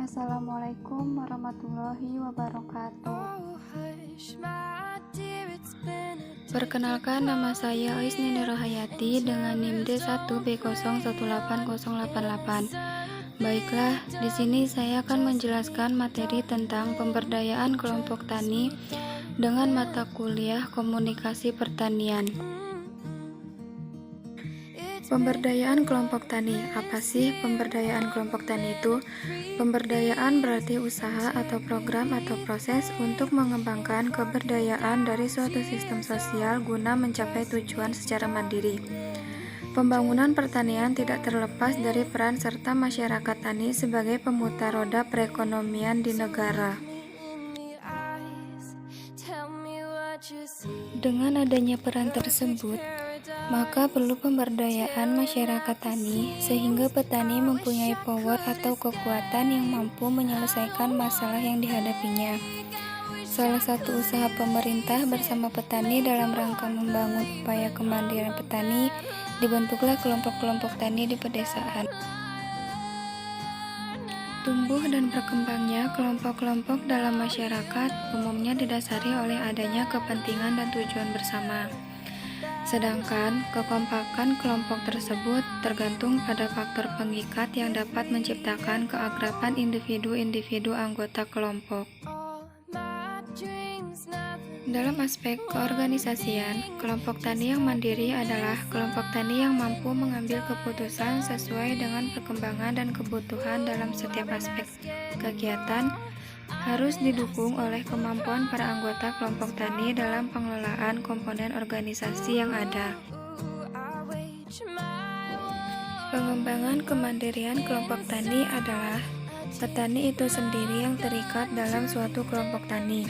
Assalamualaikum warahmatullahi wabarakatuh. Perkenalkan, nama saya Isni Nurhayati dengan NIM D1B018088. Baiklah, di sini saya akan menjelaskan materi tentang pemberdayaan kelompok tani dengan mata kuliah Komunikasi Pertanian. Pemberdayaan kelompok tani. Apa sih pemberdayaan kelompok tani itu? Pemberdayaan berarti usaha atau program atau proses untuk mengembangkan keberdayaan dari suatu sistem sosial guna mencapai tujuan secara mandiri. Pembangunan pertanian tidak terlepas dari peran serta masyarakat tani sebagai pemutar roda perekonomian di negara. Dengan adanya peran tersebut, maka perlu pemberdayaan masyarakat tani sehingga petani mempunyai power atau kekuatan yang mampu menyelesaikan masalah yang dihadapinya. Salah satu usaha pemerintah bersama petani dalam rangka membangun upaya kemandirian petani, dibentuklah kelompok-kelompok tani di pedesaan. Tumbuh dan berkembangnya kelompok-kelompok dalam masyarakat umumnya didasari oleh adanya kepentingan dan tujuan bersama. Sedangkan kekompakan kelompok tersebut tergantung pada faktor pengikat yang dapat menciptakan keakraban individu-individu anggota kelompok. Dalam aspek keorganisasian, kelompok tani yang mandiri adalah kelompok tani yang mampu mengambil keputusan sesuai dengan perkembangan dan kebutuhan dalam setiap aspek kegiatan, harus didukung oleh kemampuan para anggota kelompok tani dalam pengelolaan komponen organisasi yang ada. Pengembangan kemandirian kelompok tani adalah petani itu sendiri yang terikat dalam suatu kelompok tani.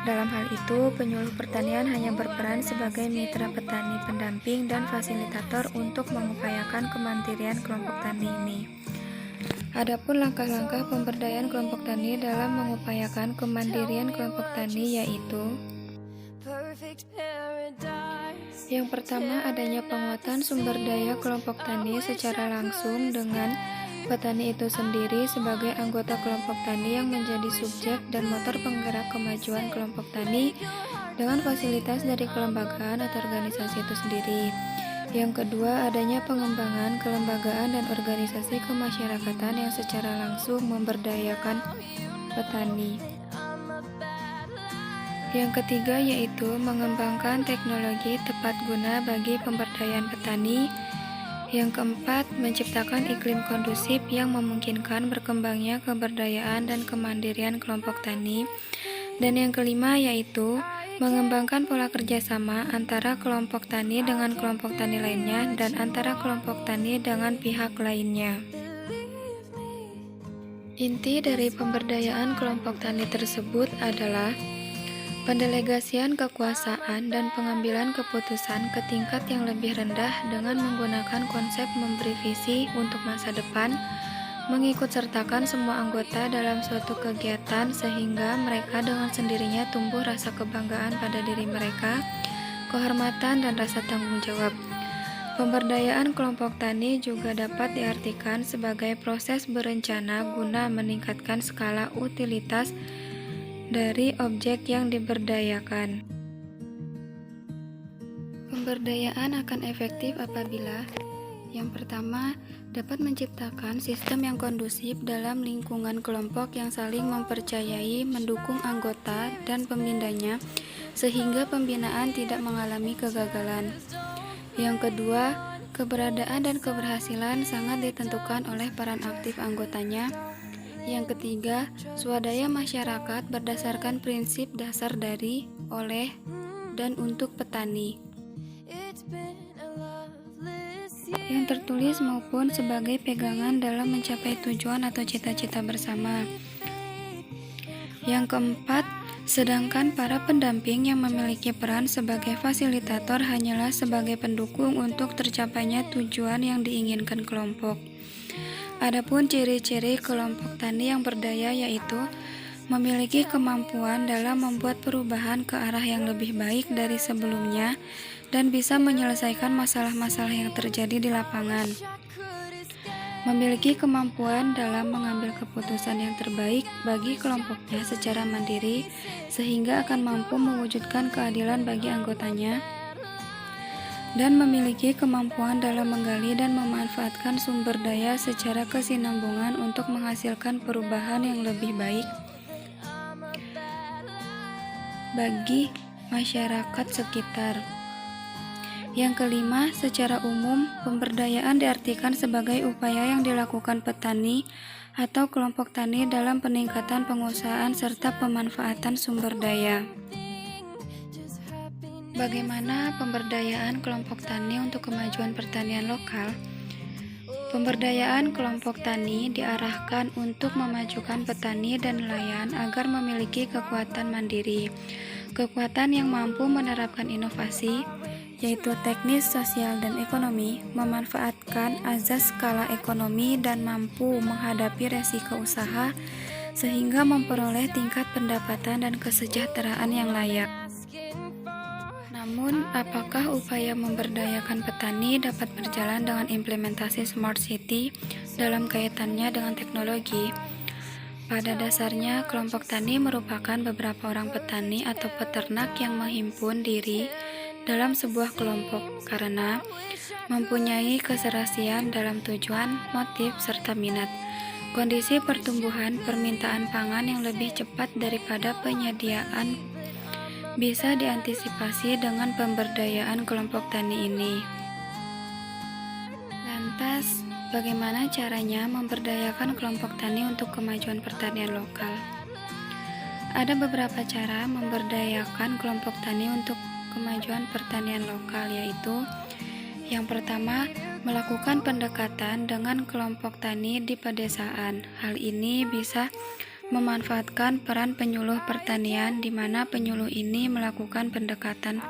Dalam hal itu, penyuluh pertanian hanya berperan sebagai mitra petani pendamping dan fasilitator untuk mengupayakan kemandirian kelompok tani ini. Adapun langkah-langkah pemberdayaan kelompok tani dalam mengupayakan kemandirian kelompok tani yaitu: yang pertama, adanya penguatan sumber daya kelompok tani secara langsung dengan petani itu sendiri sebagai anggota kelompok tani yang menjadi subjek dan motor penggerak kemajuan kelompok tani dengan fasilitas dari kelembagaan atau organisasi itu sendiri. Yang kedua, adanya pengembangan kelembagaan dan organisasi kemasyarakatan yang secara langsung memberdayakan petani. Yang ketiga yaitu mengembangkan teknologi tepat guna bagi pemberdayaan petani. Yang keempat, menciptakan iklim kondusif yang memungkinkan berkembangnya keberdayaan dan kemandirian kelompok tani. Dan yang kelima yaitu mengembangkan pola kerjasama antara kelompok tani dengan kelompok tani lainnya dan antara kelompok tani dengan pihak lainnya. Inti dari pemberdayaan kelompok tani tersebut adalah pendelegasian kekuasaan dan pengambilan keputusan ke tingkat yang lebih rendah dengan menggunakan konsep memberi visi untuk masa depan, mengikut sertakan semua anggota dalam suatu kegiatan sehingga mereka dengan sendirinya tumbuh rasa kebanggaan pada diri mereka, kehormatan dan rasa tanggung jawab. Pemberdayaan kelompok tani juga dapat diartikan sebagai proses berencana guna meningkatkan skala utilitas dari objek yang diberdayakan. Pemberdayaan akan efektif apabila yang pertama, dapat menciptakan sistem yang kondusif dalam lingkungan kelompok yang saling mempercayai, mendukung anggota dan pembinanya sehingga pembinaan tidak mengalami kegagalan. Yang kedua, keberadaan dan keberhasilan sangat ditentukan oleh peran aktif anggotanya. Yang ketiga, swadaya masyarakat berdasarkan prinsip dasar dari, oleh, dan untuk petani yang tertulis maupun sebagai pegangan dalam mencapai tujuan atau cita-cita bersama. Yang keempat, sedangkan para pendamping yang memiliki peran sebagai fasilitator hanyalah sebagai pendukung untuk tercapainya tujuan yang diinginkan kelompok. Adapun ciri-ciri kelompok tani yang berdaya yaitu memiliki kemampuan dalam membuat perubahan ke arah yang lebih baik dari sebelumnya dan bisa menyelesaikan masalah-masalah yang terjadi di lapangan. memiliki kemampuan dalam mengambil keputusan yang terbaik bagi kelompoknya secara mandiri, sehingga akan mampu mewujudkan keadilan bagi anggotanya, dan memiliki kemampuan dalam menggali dan memanfaatkan sumber daya secara kesinambungan untuk menghasilkan perubahan yang lebih baik bagi masyarakat sekitar. Yang kelima, secara umum, pemberdayaan diartikan sebagai upaya yang dilakukan petani atau kelompok tani dalam peningkatan pengusahaan serta pemanfaatan sumber daya. Bagaimana pemberdayaan kelompok tani untuk kemajuan pertanian lokal? Pemberdayaan kelompok tani diarahkan untuk memajukan petani dan nelayan agar memiliki kekuatan mandiri, kekuatan yang mampu menerapkan inovasi, yaitu teknis, sosial, dan ekonomi, memanfaatkan azas skala ekonomi dan mampu menghadapi resiko usaha sehingga memperoleh tingkat pendapatan dan kesejahteraan yang layak. Namun, apakah upaya memberdayakan petani dapat berjalan dengan implementasi Smart City dalam kaitannya dengan teknologi? Pada dasarnya, kelompok tani merupakan beberapa orang petani atau peternak yang menghimpun diri dalam sebuah kelompok karena mempunyai keserasian dalam tujuan, motif, serta minat. Kondisi pertumbuhan permintaan pangan yang lebih cepat daripada penyediaan bisa diantisipasi dengan pemberdayaan kelompok tani ini. Lantas, bagaimana caranya memberdayakan kelompok tani untuk kemajuan pertanian lokal? Ada beberapa cara memberdayakan kelompok tani untuk kemajuan pertanian lokal, yaitu yang pertama, melakukan pendekatan dengan kelompok tani di pedesaan. Hal ini bisa memanfaatkan peran penyuluh pertanian di mana penyuluh ini melakukan pendekatan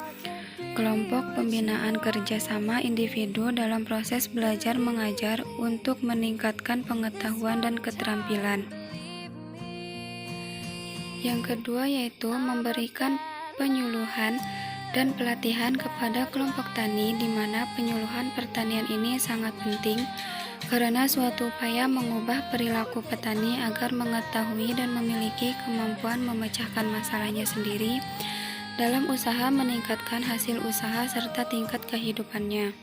kelompok pembinaan kerjasama individu dalam proses belajar mengajar untuk meningkatkan pengetahuan dan keterampilan. Yang kedua yaitu memberikan penyuluhan dan pelatihan kepada kelompok tani di mana penyuluhan pertanian ini sangat penting karena suatu upaya mengubah perilaku petani agar mengetahui dan memiliki kemampuan memecahkan masalahnya sendiri dalam usaha meningkatkan hasil usaha serta tingkat kehidupannya.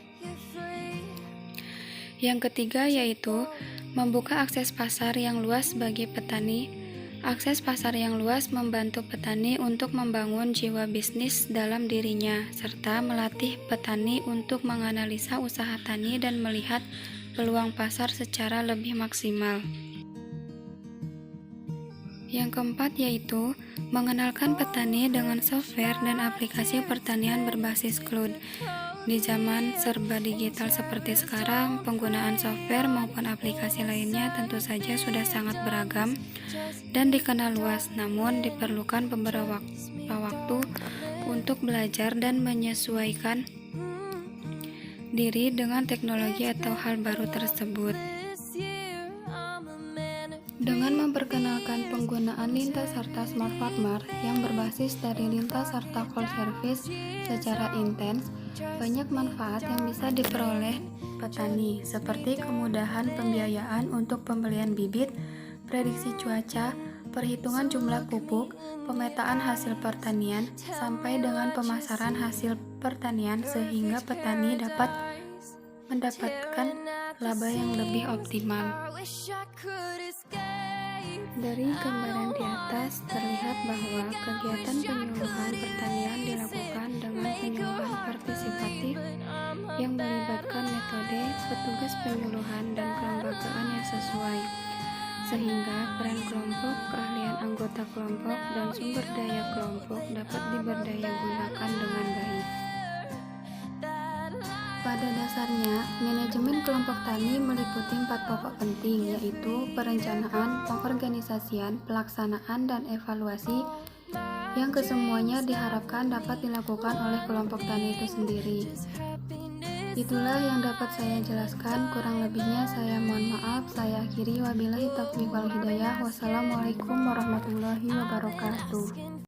Yang ketiga yaitu membuka akses pasar yang luas bagi petani. Akses pasar yang luas membantu petani untuk membangun jiwa bisnis dalam dirinya, serta melatih petani untuk menganalisa usaha tani dan melihat peluang pasar secara lebih maksimal. Yang keempat yaitu mengenalkan petani dengan software dan aplikasi pertanian berbasis cloud. Di zaman serba digital seperti sekarang, penggunaan software maupun aplikasi lainnya tentu saja sudah sangat beragam dan dikenal luas, namun diperlukan beberapa waktu untuk belajar dan menyesuaikan diri dengan teknologi atau hal baru tersebut. Dengan memperkenalkan penggunaan lintas serta smart farmer yang berbasis dari lintas serta call service secara intens, banyak manfaat yang bisa diperoleh petani, seperti kemudahan pembiayaan untuk pembelian bibit, prediksi cuaca, perhitungan jumlah pupuk, pemetaan hasil pertanian, sampai dengan pemasaran hasil pertanian sehingga petani dapat mendapatkan laba yang lebih optimal. Dari gambaran di atas terlihat bahwa kegiatan penyuluhan pertanian dilakukan dengan penyuluhan partisipatif yang melibatkan metode, petugas penyuluhan, dan kelembagaan yang sesuai, sehingga peran kelompok, keahlian anggota kelompok, dan sumber daya kelompok dapat diberdayagunakan dengan baik. Pada dasarnya, manajemen kelompok tani meliputi 4 pokok penting, yaitu perencanaan, pengorganisasian, pelaksanaan, dan evaluasi, yang kesemuanya diharapkan dapat dilakukan oleh kelompok tani itu sendiri. Itulah yang dapat saya jelaskan, kurang lebihnya saya mohon maaf. Saya akhiri, wabillahi taufiq wal hidayah. Wassalamualaikum warahmatullahi wabarakatuh.